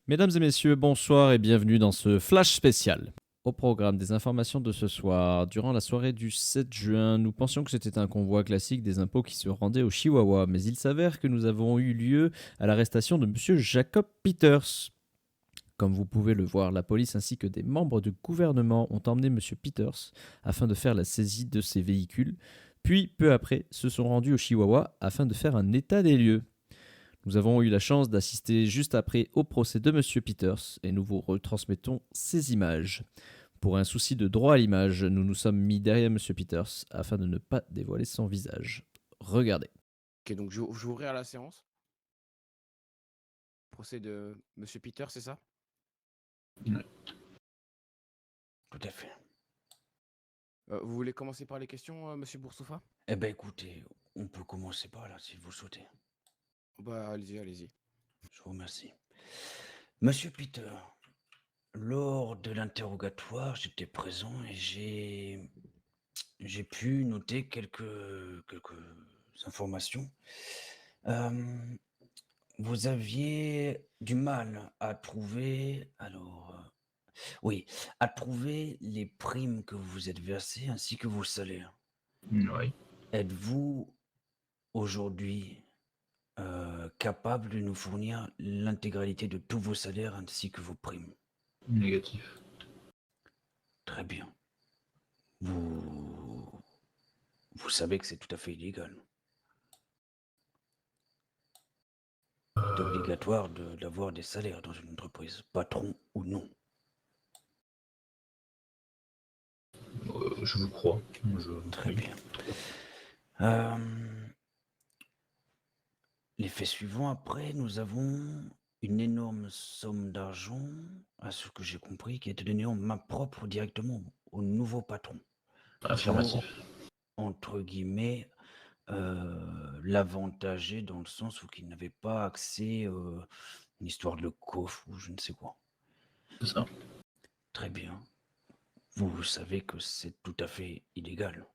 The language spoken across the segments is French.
Mesdames et messieurs, bonsoir et bienvenue dans ce flash spécial. Au programme des informations de ce soir, durant la soirée du 7 juin, nous pensions que c'était un convoi classique des impôts qui se rendait au Chihuahua, mais il s'avère que nous avons eu lieu à l'arrestation de monsieur Jacob Peters. Comme vous pouvez le voir, la police ainsi que des membres du gouvernement ont emmené monsieur Peters afin de faire la saisie de ses véhicules, puis peu après se sont rendus au Chihuahua afin de faire un état des lieux. Nous avons eu la chance d'assister juste après au procès de monsieur Peters et nous vous retransmettons ces images. Pour un souci de droit à l'image, nous nous sommes mis derrière monsieur Peters afin de ne pas dévoiler son visage. Regardez. Ok, donc je vais ouvrir la séance. Procès de Monsieur Peter, c'est ça? Ouais. Tout à fait. Vous voulez commencer par les questions, Monsieur Boursoufa? Eh ben écoutez, on peut commencer par là si vous souhaitez. Bah allez-y, allez-y. Je vous remercie. Monsieur Peter, lors de l'interrogatoire, j'étais présent et j'ai pu noter quelques informations. Vous aviez du mal à trouver, oui, à trouver les primes que vous vous êtes versées ainsi que vos salaires. Oui. Êtes-vous aujourd'hui capable de nous fournir l'intégralité de tous vos salaires ainsi que vos primes? Négatif. Très bien. Vous savez que c'est tout à fait illégal. C'est obligatoire d'avoir des salaires dans une entreprise, patron ou non. Je vous crois. Très bien. Les faits suivants, après, nous avons une énorme somme d'argent, à ce que j'ai compris, qui a été donnée en main propre directement au nouveau patron. Affirmatif. Pour, entre guillemets, l'avantager dans le sens où il n'avait pas accès à une histoire de coffre ou je ne sais quoi. C'est ça. Très bien. Vous savez que c'est tout à fait illégal.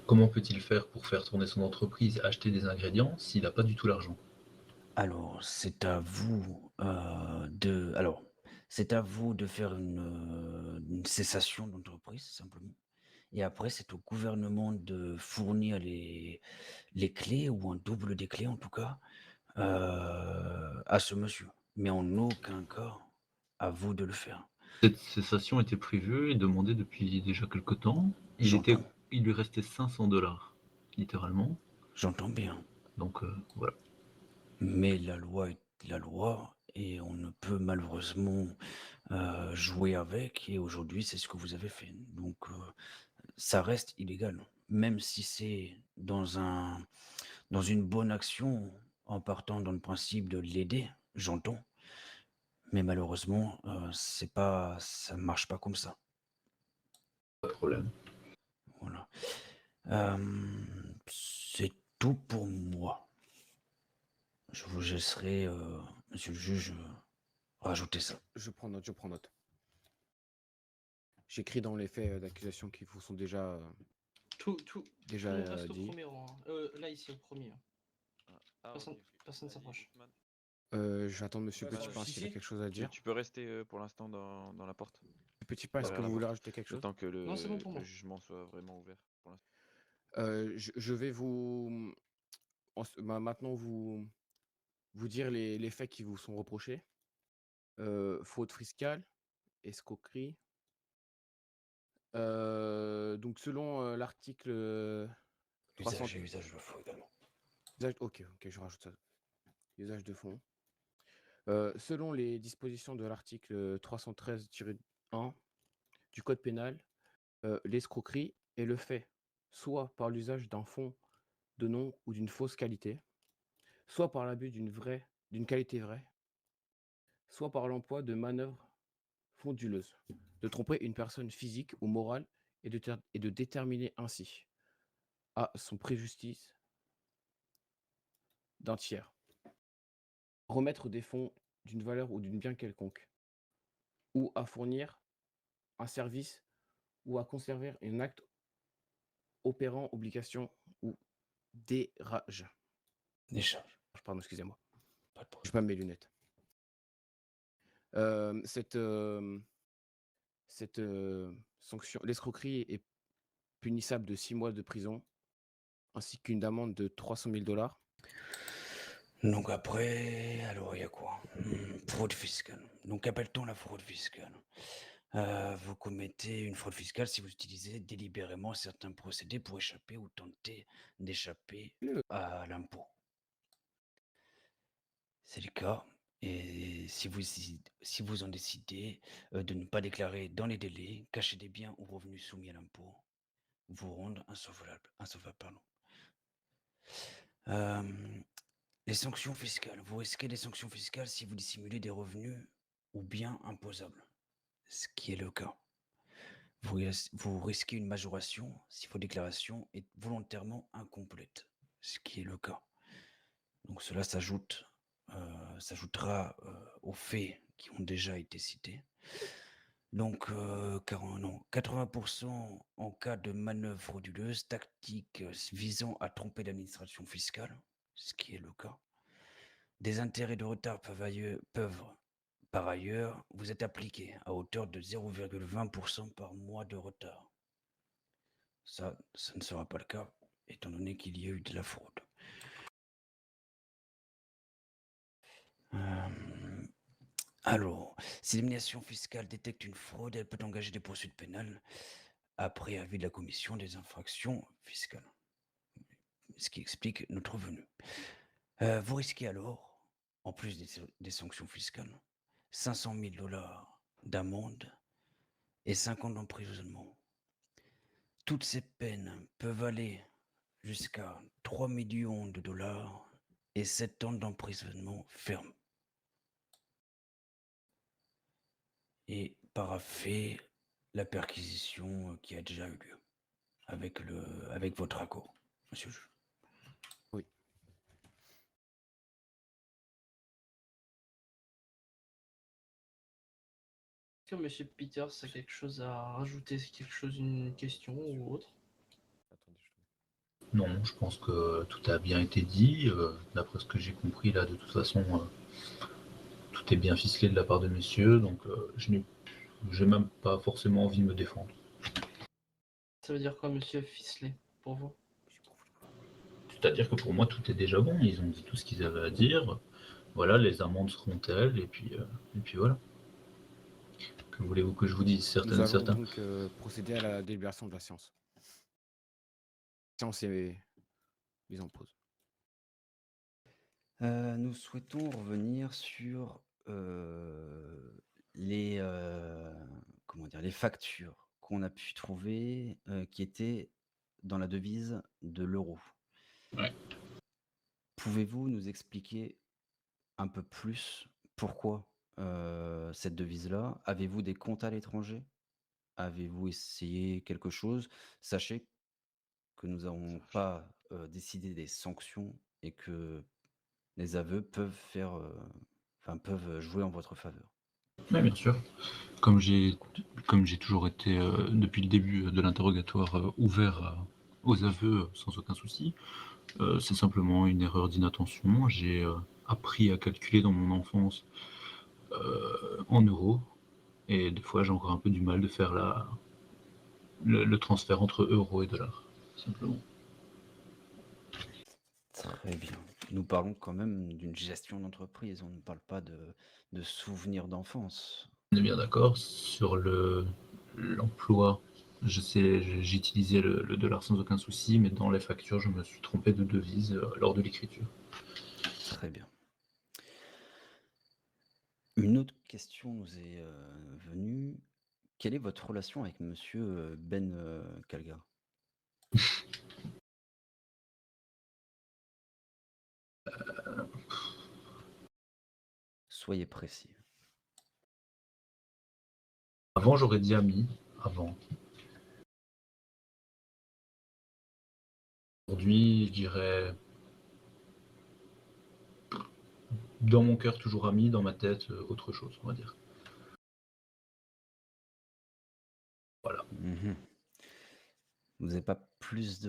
Comment peut-il faire pour faire tourner son entreprise, acheter des ingrédients s'il n'a pas du tout l'argent? Alors, c'est à vous c'est à vous de faire une cessation d'entreprise, simplement. Et après, c'est au gouvernement de fournir les clés ou un double des clés, en tout cas, à ce monsieur. Mais en aucun cas, à vous de le faire. Cette cessation était prévue et demandée depuis déjà quelque temps. J'entends. Il lui restait 500 $, littéralement. J'entends bien. Donc voilà. Mais la loi est la loi et on ne peut malheureusement jouer avec. Et aujourd'hui, c'est ce que vous avez fait. Donc, ça reste illégal. Même si c'est dans une bonne action, en partant dans le principe de l'aider, j'entends. Mais malheureusement, ça ne marche pas comme ça. Pas de problème. Voilà. C'est tout pour moi. Je vous laisserai, monsieur le juge, rajouter ça. Je prends note. J'écris dans les faits d'accusation qui vous sont déjà Tout déjà le monde reste au dit. premier rang. Là, ici, au premier. Personne Vas-y, s'approche. Ousmane. J'attends Monsieur Bah, Petit Pain s'il a si. quelque chose à dire. Tu peux rester pour l'instant dans la porte. Petit Pain, est-ce que Derrière la vous voulez porte. rajouter quelque Le chose? temps que Non, c'est bon pour le moi. jugement soit vraiment ouvert pour l'instant. Je vais vous maintenant vous dire les faits qui vous sont reprochés. Fraude fiscale, escroquerie. Donc selon l'article 300. Usage et usage de faux également. Ok, je rajoute ça. Usage de fonds. Selon les dispositions de l'article 313-1 du Code pénal, l'escroquerie est le fait soit par l'usage d'un fonds de nom ou d'une fausse qualité, soit par l'abus d'une qualité vraie, soit par l'emploi de manœuvres frauduleuses, de tromper une personne physique ou morale et de déterminer ainsi à son préjudice d'un tiers, remettre des fonds d'une valeur ou d'une bien quelconque, ou à fournir un service ou à conserver un acte opérant obligation ou dérage. Décharge. Pardon, excusez-moi. Pas de Je problème. pas mes lunettes. Cette, sanction, l'escroquerie est punissable de 6 mois de prison, ainsi qu'une amende de 300 000 $. Donc après, alors il y a quoi? Fraude fiscale. Donc appelle-t-on la fraude fiscale? Vous commettez une fraude fiscale si vous utilisez délibérément certains procédés pour échapper ou tenter d'échapper Le à l'impôt. C'est le cas. Et si vous en décidez de ne pas déclarer dans les délais, cacher des biens ou revenus soumis à l'impôt, vous rendre insolvable, pardon. Les sanctions fiscales. Vous risquez des sanctions fiscales si vous dissimulez des revenus ou biens imposables, ce qui est le cas. Vous risquez une majoration si votre déclaration est volontairement incomplète, ce qui est le cas. Donc cela s'ajoutera aux faits qui ont déjà été cités. Donc, 80% en cas de manœuvre frauduleuse, tactique visant à tromper l'administration fiscale, ce qui est le cas. Des intérêts de retard peuvent par ailleurs vous être appliqués à hauteur de 0,20% par mois de retard. Ça ne sera pas le cas, étant donné qu'il y a eu de la fraude. Alors, si l'administration fiscale détecte une fraude, elle peut engager des poursuites pénales après avis de la commission des infractions fiscales, ce qui explique notre venue. Vous risquez alors, en plus des sanctions fiscales, 500 000 $ d'amende et 5 ans d'emprisonnement. Toutes ces peines peuvent aller jusqu'à 3 millions de $ et 7 ans d'emprisonnement ferme. Et paraffer la perquisition qui a déjà eu lieu avec votre accord, monsieur le juge. Oui. Est-ce que monsieur Peters a quelque chose à rajouter, une question ou autre? Non, je pense que tout a bien été dit. D'après ce que j'ai compris, là, de toute façon, tout est bien ficelé de la part de messieurs, donc j'ai même pas forcément envie de me défendre. Ça veut dire quoi, monsieur ficelé, pour vous? C'est-à-dire que pour moi, tout est déjà bon. Ils ont dit tout ce qu'ils avaient à dire. Voilà, les amendes seront telles, et puis voilà. Que voulez-vous que je vous dise? Nous allons Certains. donc procéder à la délibération de la séance. La séance est mise en pause. Nous souhaitons revenir sur les factures qu'on a pu trouver qui étaient dans la devise de l'euro. Ouais. Pouvez-vous nous expliquer un peu plus pourquoi cette devise-là? Avez-vous des comptes à l'étranger? Avez-vous essayé quelque chose? Sachez que nous n'avons pas décidé des sanctions et que les aveux peuvent jouer en votre faveur. Oui, bien sûr. Comme j'ai toujours été, depuis le début de l'interrogatoire, ouvert aux aveux sans aucun souci, c'est simplement une erreur d'inattention. J'ai appris à calculer dans mon enfance en euros, et des fois j'ai encore un peu du mal de faire le transfert entre euros et dollars, simplement. Très bien. Nous parlons quand même d'une gestion d'entreprise, on ne parle pas de souvenirs d'enfance. On est bien d'accord sur l'emploi. J'ai utilisé le dollar sans aucun souci, mais dans les factures, je me suis trompé de devise lors de l'écriture. Très bien. Une autre question nous est venue. Quelle est votre relation avec monsieur Ben Kalga? Soyez précis. Avant, j'aurais dit ami. Avant. Aujourd'hui, je dirais dans mon cœur toujours ami, dans ma tête autre chose, on va dire. Voilà. Vous n'avez pas plus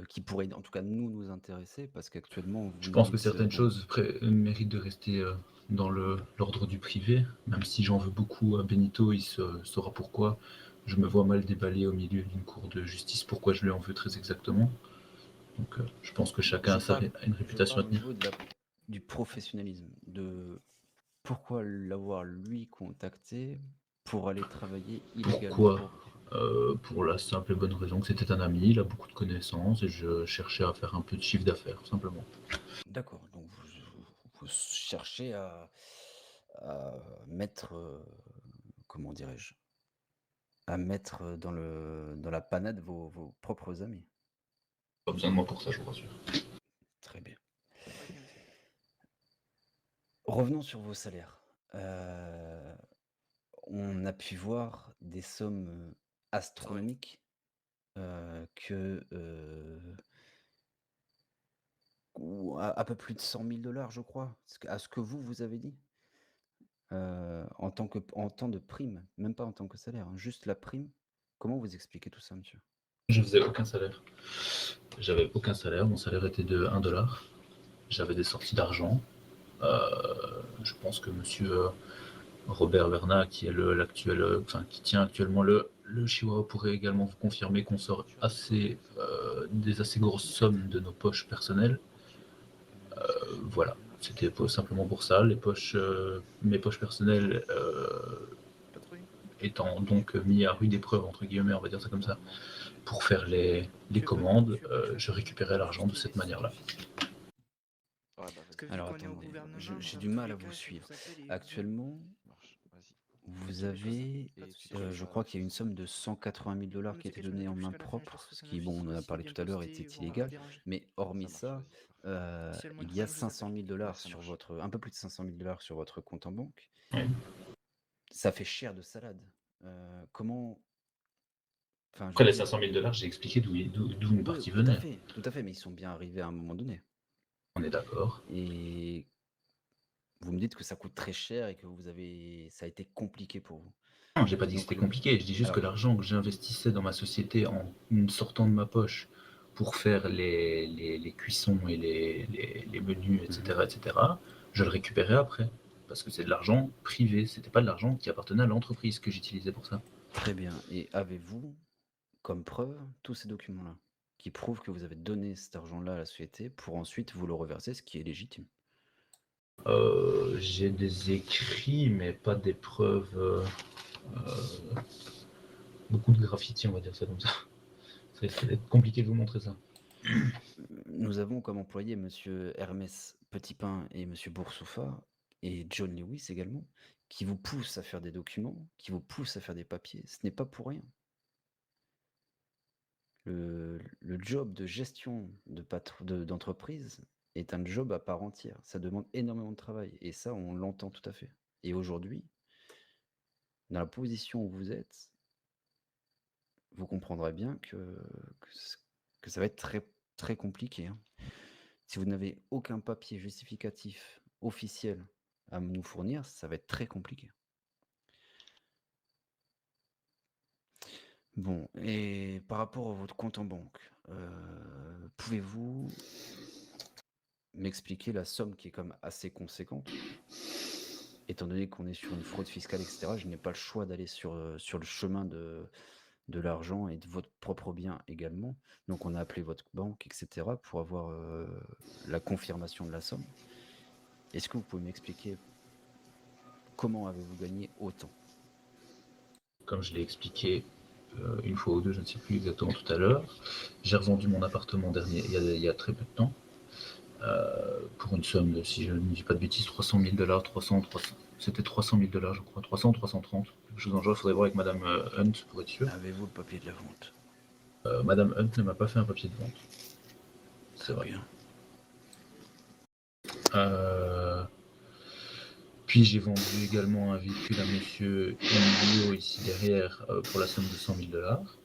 qui pourrait, en tout cas, nous intéresser, parce qu'actuellement... Je pense que certaines choses méritent de rester dans l'ordre du privé, même si j'en veux beaucoup à Benito, il saura pourquoi. Je me vois mal déballer au milieu d'une cour de justice pourquoi je lui en veux très exactement. Donc je pense que chacun a une réputation à au tenir. niveau du professionnalisme, de pourquoi l'avoir lui contacté pour aller travailler illégalement Pourquoi? Pour la simple et bonne raison que c'était un ami, il a beaucoup de connaissances et je cherchais à faire un peu de chiffre d'affaires, tout simplement. D'accord, donc vous cherchez à mettre, comment dirais-je? À mettre dans la panade vos propres amis. Pas besoin de moi pour ça, je vous rassure. Très bien. Revenons sur vos salaires. On a pu voir des sommes astronomiques que ou à peu plus de 100 000 dollars, je crois, à ce que vous avez dit, en temps de prime, même pas en tant que salaire, hein, juste la prime. Comment vous expliquez tout ça, monsieur? Je faisais aucun salaire. J'avais aucun salaire, mon salaire était de 1 dollar. J'avais des sorties d'argent. Je pense que monsieur Robert Bernat, qui est qui tient actuellement le Chihuahua, pourrait également vous confirmer qu'on sort des assez grosses sommes de nos poches personnelles. Voilà, c'était simplement pour ça. Mes poches personnelles étant donc mis à rude épreuve, entre guillemets, on va dire ça comme ça, pour faire les commandes, je récupérais l'argent de cette manière-là. Ouais, bah vas-y. Alors attendez, j'ai du mal à vous suivre. Actuellement, Marche, vas-y. vous avez, je crois qu'il y a une somme de 180 000 dollars qui a été donnée en main propre, ce qui, bon, on en a parlé tout à l'heure, était illégal. Mais hormis ça, il y a 500 000 dollars sur un peu plus de 500 000 dollars sur votre compte en banque. Ouais. Ça fait cher de salade. Comment... Enfin, Après les 500 000 dollars, j'ai expliqué d'où une partie venait. Tout à fait, mais ils sont bien arrivés à un moment donné. On est d'accord. Et vous me dites que ça coûte très cher et que ça a été compliqué pour vous. Non, j'ai pas dit que c'était compliqué, je dis juste que l'argent que j'investissais dans ma société en sortant de ma poche pour faire les cuissons et les menus, etc., je le récupérais après. Parce que c'est de l'argent privé, c'était pas de l'argent qui appartenait à l'entreprise que j'utilisais pour ça. Très bien. Et avez-vous comme preuve tous ces documents-là qui prouvent que vous avez donné cet argent-là à la société pour ensuite vous le reverser, ce qui est légitime? J'ai des écrits, mais pas des preuves. Beaucoup de graffiti, on va dire ça comme ça. Ça va être compliqué de vous montrer ça. Nous avons comme employés monsieur Hermès Petitpain et monsieur Boursoufa et John Lewis également, qui vous poussent à faire des documents, qui vous poussent à faire des papiers. Ce n'est pas pour rien. Le job de gestion d'entreprise est un job à part entière. Ça demande énormément de travail et ça, on l'entend tout à fait. Et aujourd'hui, dans la position où vous êtes, vous comprendrez bien que ça va être très, très compliqué, hein. Si vous n'avez aucun papier justificatif officiel à nous fournir, ça va être très compliqué. Bon, et par rapport à votre compte en banque, pouvez-vous m'expliquer la somme qui est quand même assez conséquente? Étant donné qu'on est sur une fraude fiscale, etc., je n'ai pas le choix d'aller sur le chemin de l'argent et de votre propre bien également. Donc on a appelé votre banque, etc., pour avoir la confirmation de la somme. Est-ce que vous pouvez m'expliquer comment avez-vous gagné autant? Comme je l'ai expliqué une fois ou deux, je ne sais plus exactement tout à l'heure, j'ai revendu mon appartement il y a très peu de temps pour une somme de, si je ne dis pas de bêtises, 300 000 dollars, c'était 300 000 dollars, je crois, 300 ou 330, quelque chose en genre. Il faudrait voir avec Madame Hunt pour être sûr. Avez-vous le papier de la vente? Madame Hunt ne m'a pas fait un papier de vente. C'est vrai. Bien. Puis j'ai vendu également un véhicule à monsieur Emilio ici derrière pour la somme de 100 000 dollars.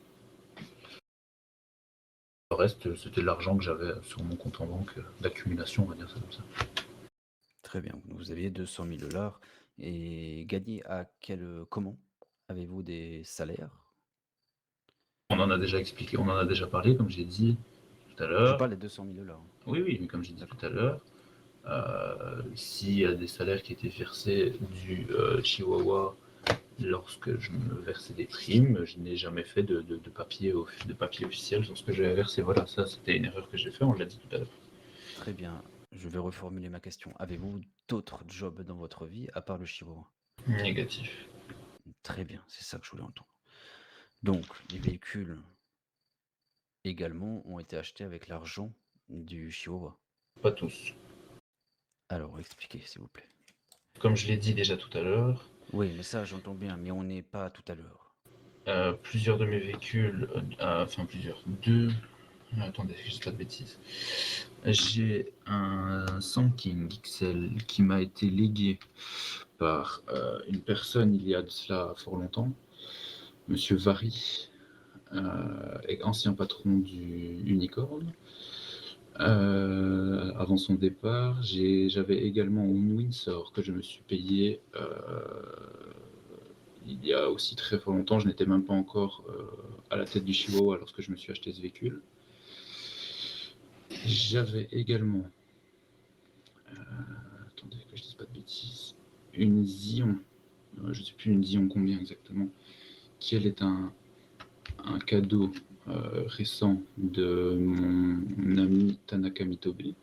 Le reste, c'était de l'argent que j'avais sur mon compte en banque d'accumulation, on va dire ça comme ça. Très bien. Vous aviez 200 000 dollars et gagné à comment? Avez-vous des salaires? On en a déjà expliqué, on en a déjà parlé, comme j'ai dit tout à Je l'heure. parle des 200 000 dollars. Oui, mais comme j'ai dit tout à l'heure, S'il y a des salaires qui étaient versés du Chihuahua lorsque je me versais des primes, je n'ai jamais fait de papier officiel sur ce que j'avais versé. Voilà, ça c'était une erreur que j'ai fait, on l'a dit tout à l'heure. Très bien, je vais reformuler ma question. Avez-vous d'autres jobs dans votre vie à part le Chihuahua? Négatif. Très bien, c'est ça que je voulais entendre. Donc, les véhicules également ont été achetés avec l'argent du Chihuahua. Pas tous. Alors, expliquez, s'il vous plaît. Comme je l'ai dit déjà tout à l'heure, Oui, mais ça, j'entends bien, mais on n'est pas tout à l'heure. plusieurs de mes véhicules, deux. Attendez, je dis pas de bêtises. J'ai un Sanking XL qui m'a été légué par une personne il y a de cela fort longtemps, Monsieur Vary, ancien patron du Unicorn. Avant son départ, j'avais également une Windsor que je me suis payé il y a aussi très fort longtemps. Je n'étais même pas encore à la tête du Chihuahua lorsque je me suis acheté ce véhicule. J'avais également, attendez que je dise pas de bêtises, une Zion, je ne sais plus une Zion combien exactement, qui elle est un cadeau récent de mon ami Tanaka Mitobe.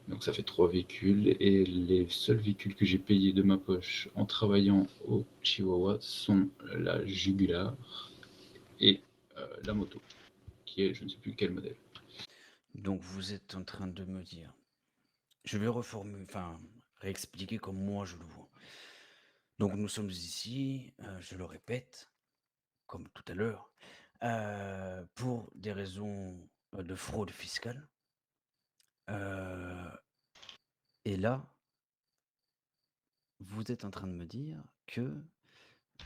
Donc ça fait 3 véhicules, et les seuls véhicules que j'ai payés de ma poche en travaillant au Chihuahua sont la Jugular et la moto, qui est je ne sais plus quel modèle. Donc, vous êtes en train de me dire, je vais réexpliquer comme moi je le vois. Donc, nous sommes ici, je le répète, comme tout à l'heure, pour des raisons de fraude fiscale. Et là, vous êtes en train de me dire que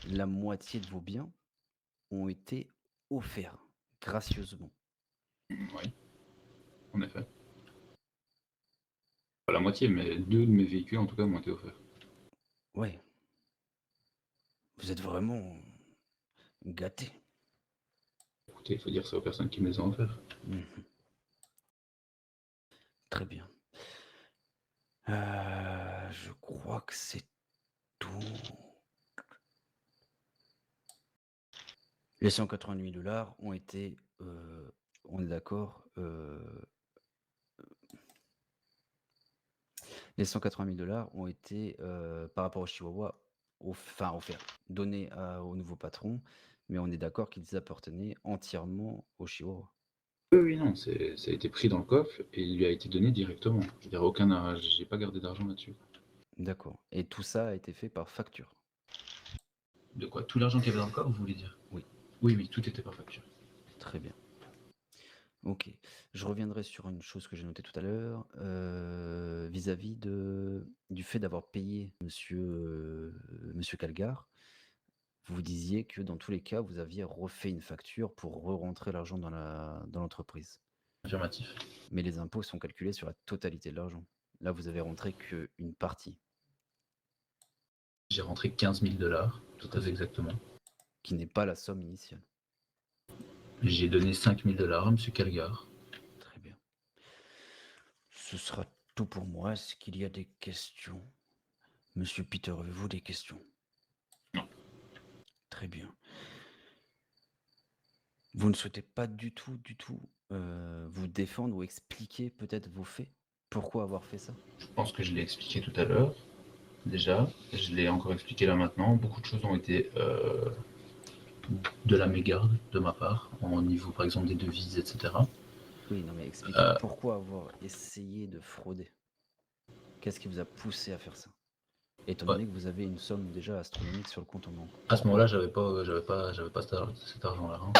la moitié de vos biens ont été offerts gracieusement. Oui, en effet. Pas la moitié, mais 2 de mes véhicules en tout cas m'ont été offerts. Ouais. Vous êtes vraiment gâté. Écoutez, il faut dire ça aux personnes qui me les ont offerts. Mhm. Très bien. Je crois que c'est tout. Les 188 $ ont été, on est d'accord, les 180 000 $ ont été, par rapport au Chihuahua, offerts, donnés au nouveau patron, mais on est d'accord qu'ils appartenaient entièrement au Chihuahua. Oui, non, ça a été pris dans le coffre et il lui a été donné directement. Je veux dire, j'ai pas gardé d'argent là-dessus. D'accord. Et tout ça a été fait par facture? De quoi? Tout l'argent qu'il y avait dans le coffre, vous voulez dire? Oui. Oui, tout était par facture. Très bien. Ok. Je reviendrai sur une chose que j'ai notée tout à l'heure, vis-à-vis du fait d'avoir payé monsieur Calgar. Vous disiez que dans tous les cas, vous aviez refait une facture pour re-rentrer l'argent dans l'entreprise. Affirmatif. Mais les impôts sont calculés sur la totalité de l'argent. Là, vous avez rentré qu'une partie, J'ai rentré 15 000 $, tout à fait exactement. qui n'est pas la somme initiale. J'ai donné 5 000 $ à M. Calgar. Très bien. Ce sera tout pour moi. Est-ce qu'il y a des questions? Monsieur Peter, avez-vous des questions? Non. Très bien. Vous ne souhaitez pas du tout vous défendre ou expliquer peut-être vos faits? Pourquoi avoir fait ça? Je pense que je l'ai expliqué tout à l'heure, déjà. Je l'ai encore expliqué là maintenant. Beaucoup de choses ont été de la mégarde de ma part, au niveau par exemple des devises, etc. Oui, non, mais expliquez pourquoi avoir essayé de frauder? Qu'est-ce qui vous a poussé à faire ça? Étant donné que vous avez une somme déjà astronomique sur le compte en banque. À ce moment-là, j'avais pas cet argent-là. Hein.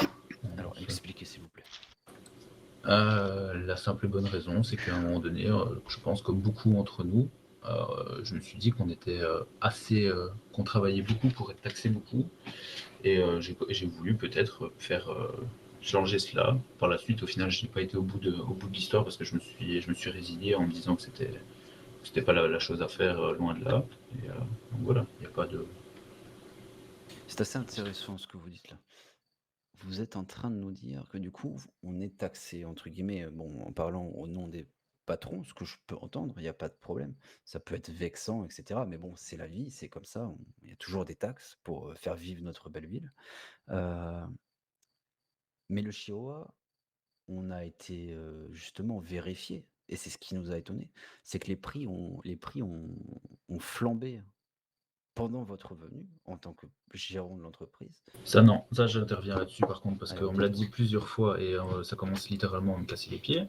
Alors, expliquez s'il vous plaît. La simple et bonne raison, c'est qu'à un moment donné, je pense que beaucoup d'entre nous, je me suis dit qu'on était qu'on travaillait beaucoup pour être taxé beaucoup, et j'ai voulu peut-être faire changer cela. Par la suite, au final, je n'ai pas été au bout de l'histoire parce que je me suis résilié en me disant que c'était pas la chose à faire, loin de là. Et donc voilà, il n'y a pas de. C'est assez intéressant ce que vous dites là. Vous êtes en train de nous dire que du coup, on est taxé, entre guillemets, bon, en parlant au nom des patron, ce que je peux entendre, il y a pas de problème. Ça peut être vexant et cetera, mais bon, c'est la vie, c'est comme ça, il y a toujours des taxes pour, faire vivre notre belle ville. Heu, mais le chihuahua, on a été, justement vérifié et c'est ce qui nous a étonnés, c'est que les prix ont flambé pendant votre venue en tant que gérant de l'entreprise. Ça, non, ça, j'interviens là-dessus par contre, parce Alors qu'on me l'a dit dites-moi. plusieurs fois et ça commence littéralement à me casser les pieds.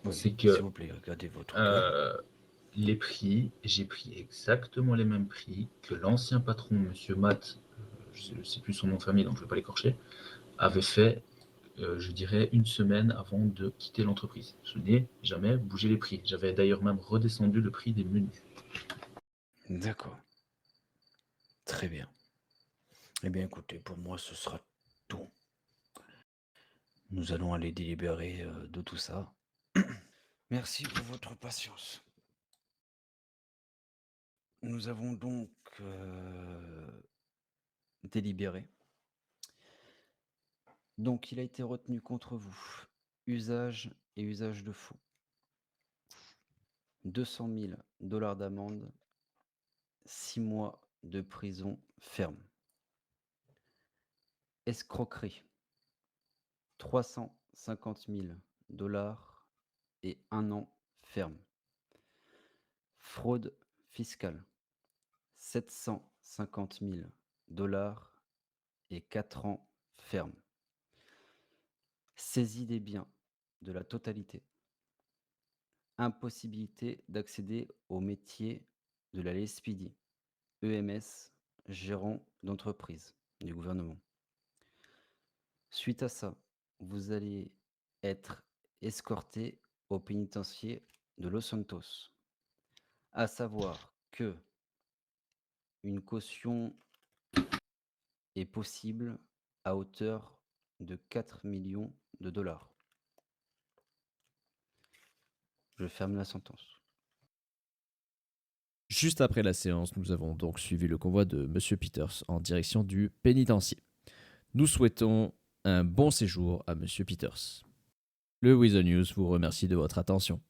Oui, C'est s'il que vous plaît, regardez votre cœur. les prix, j'ai pris exactement les mêmes prix que l'ancien patron, monsieur Matt, je ne sais plus son nom de famille, donc je ne vais pas l'écorcher, avait fait, je dirais, une semaine avant de quitter l'entreprise. Je n'ai jamais bougé les prix. J'avais d'ailleurs même redescendu le prix des menus. D'accord, très bien. Eh bien, écoutez, pour moi, ce sera tout. Nous allons aller délibérer, de tout ça. Merci pour votre patience. Nous avons donc, délibéré. Donc il a été retenu contre vous, usage et usage de faux. 200 000 $ d'amende, 6 mois de prison ferme. Escroquerie, 350 000 $ et 1 an ferme. Fraude fiscale, 750 000 $ et 4 ans ferme. Saisie des biens de la totalité. Impossibilité d'accéder au métier de la lespidie. EMS, gérant d'entreprise du gouvernement. Suite à ça, vous allez être escorté au pénitencier de Los Santos. À savoir que une caution est possible à hauteur de 4 millions de dollars. Je ferme la sentence. Juste après la séance, nous avons donc suivi le convoi de Monsieur Peters en direction du pénitencier. Nous souhaitons un bon séjour à Monsieur Peters. Le Weasel News vous remercie de votre attention.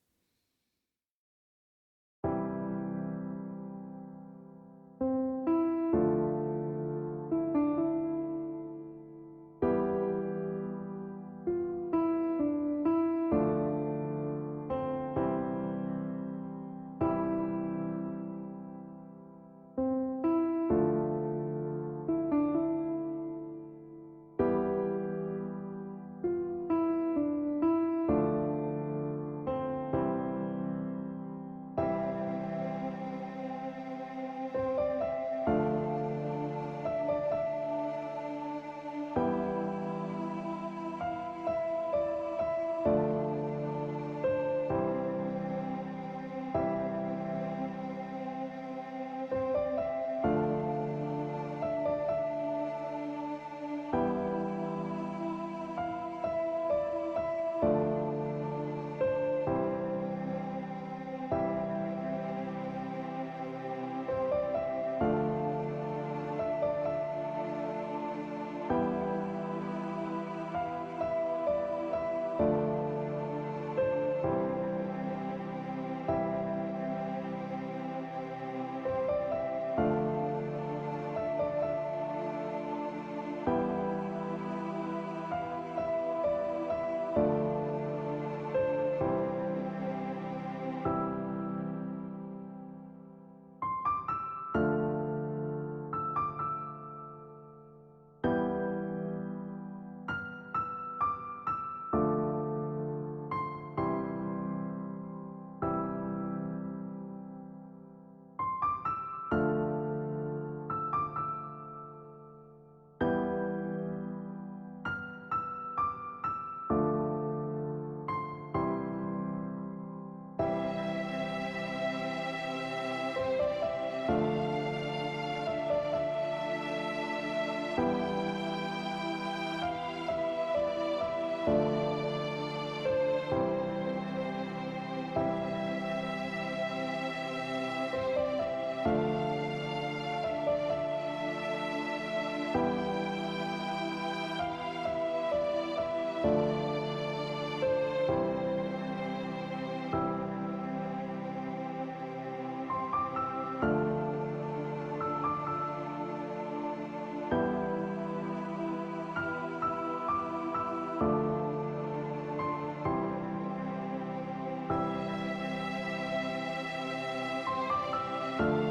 Ok.